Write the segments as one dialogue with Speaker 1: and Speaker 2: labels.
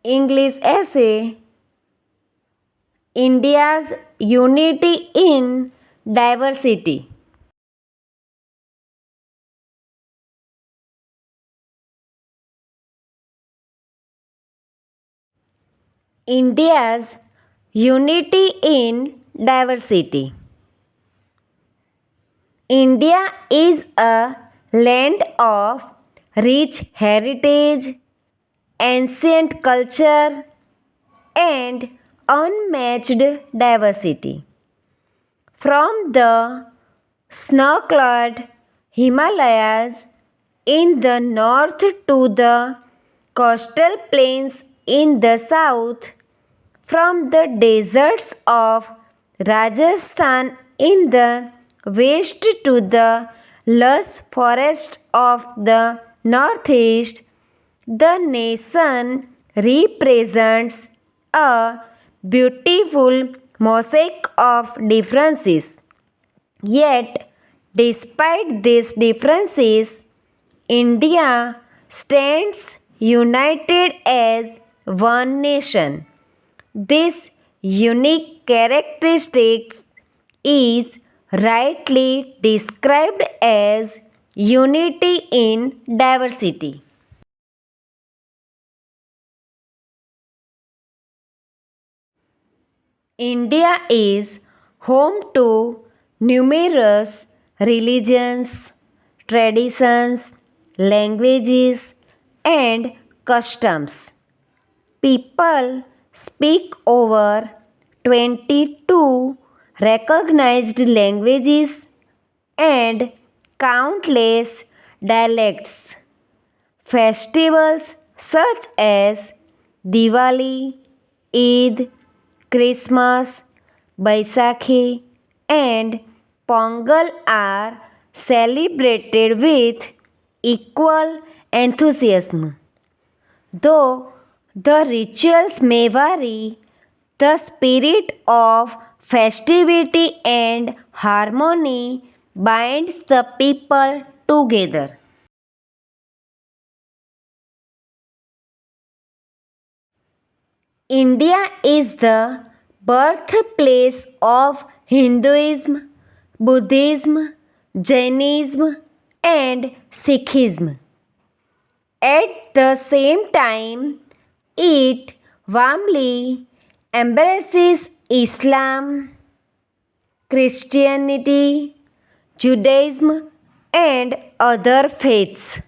Speaker 1: English essay India's Unity in Diversity. India's Unity in Diversity. India is a land of rich heritage, ancient culture, and unmatched diversity. From the snow-clad Himalayas in the north to the coastal plains in the south, from the deserts of Rajasthan in the west to the lush forests of the northeast, the nation represents a beautiful mosaic of differences. Yet, despite these differences, India stands united as one nation. This unique characteristics is rightly described as unity in diversity. India is home to numerous religions, traditions, languages, and customs. People speak over 22 recognized languages and countless dialects. Festivals such as Diwali, Eid, Christmas, Baisakhi, and Pongal are celebrated with equal enthusiasm. Though the rituals may vary, the spirit of festivity and harmony binds the people together. India is the birthplace of Hinduism, Buddhism, Jainism, and Sikhism. At the same time, it warmly embraces Islam, Christianity, Judaism, and other faiths.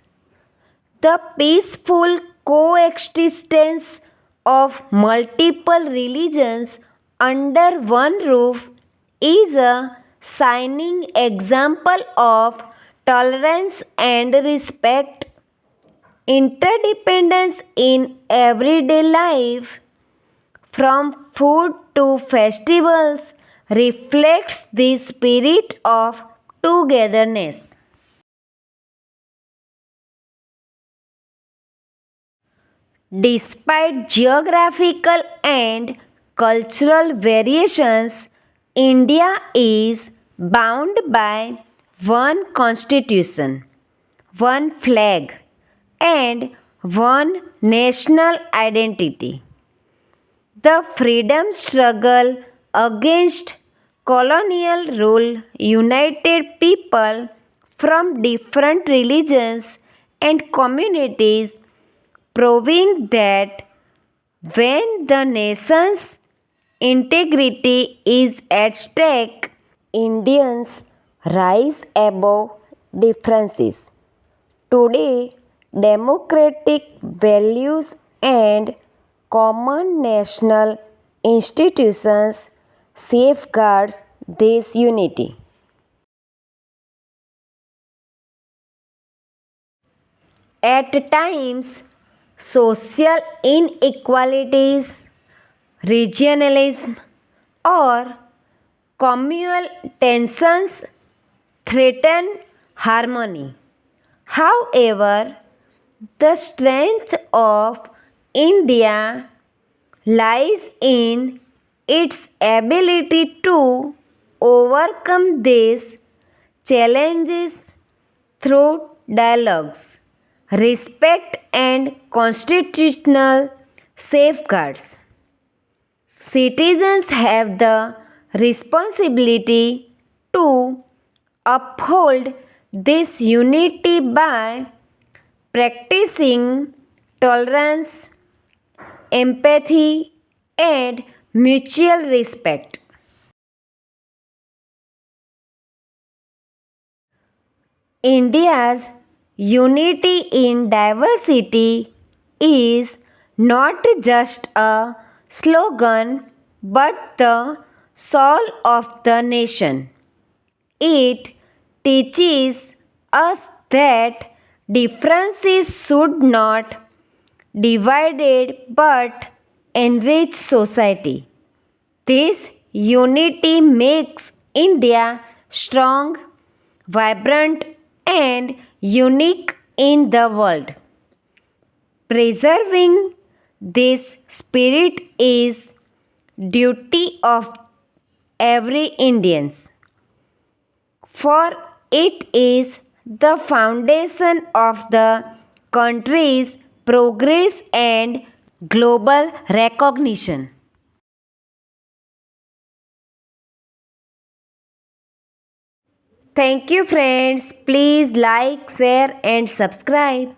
Speaker 1: The peaceful coexistence of multiple religions under one roof is a shining example of tolerance and respect. Interdependence in everyday life, from food to festivals, reflects the spirit of togetherness. Despite geographical and cultural variations, India is bound by one constitution, one flag, and one national identity. The freedom struggle against colonial rule united people from different religions and communities, proving that when the nation's integrity is at stake, Indians rise above differences. Today, democratic values and common national institutions safeguards this unity. At times, social inequalities, regionalism, or communal tensions threaten harmony. However, the strength of India lies in its ability to overcome these challenges through dialogues, respect, and constitutional safeguards. Citizens have the responsibility to uphold this unity by practicing tolerance, empathy, and mutual respect. India's unity in diversity is not just a slogan but the soul of the nation. It teaches us that differences should not divide but enrich society. This unity makes India strong, vibrant, and unique in the world. Preserving this spirit is duty of every Indian, for it is the foundation of the country's progress and global recognition. Thank you, friends. Please like, share, and subscribe.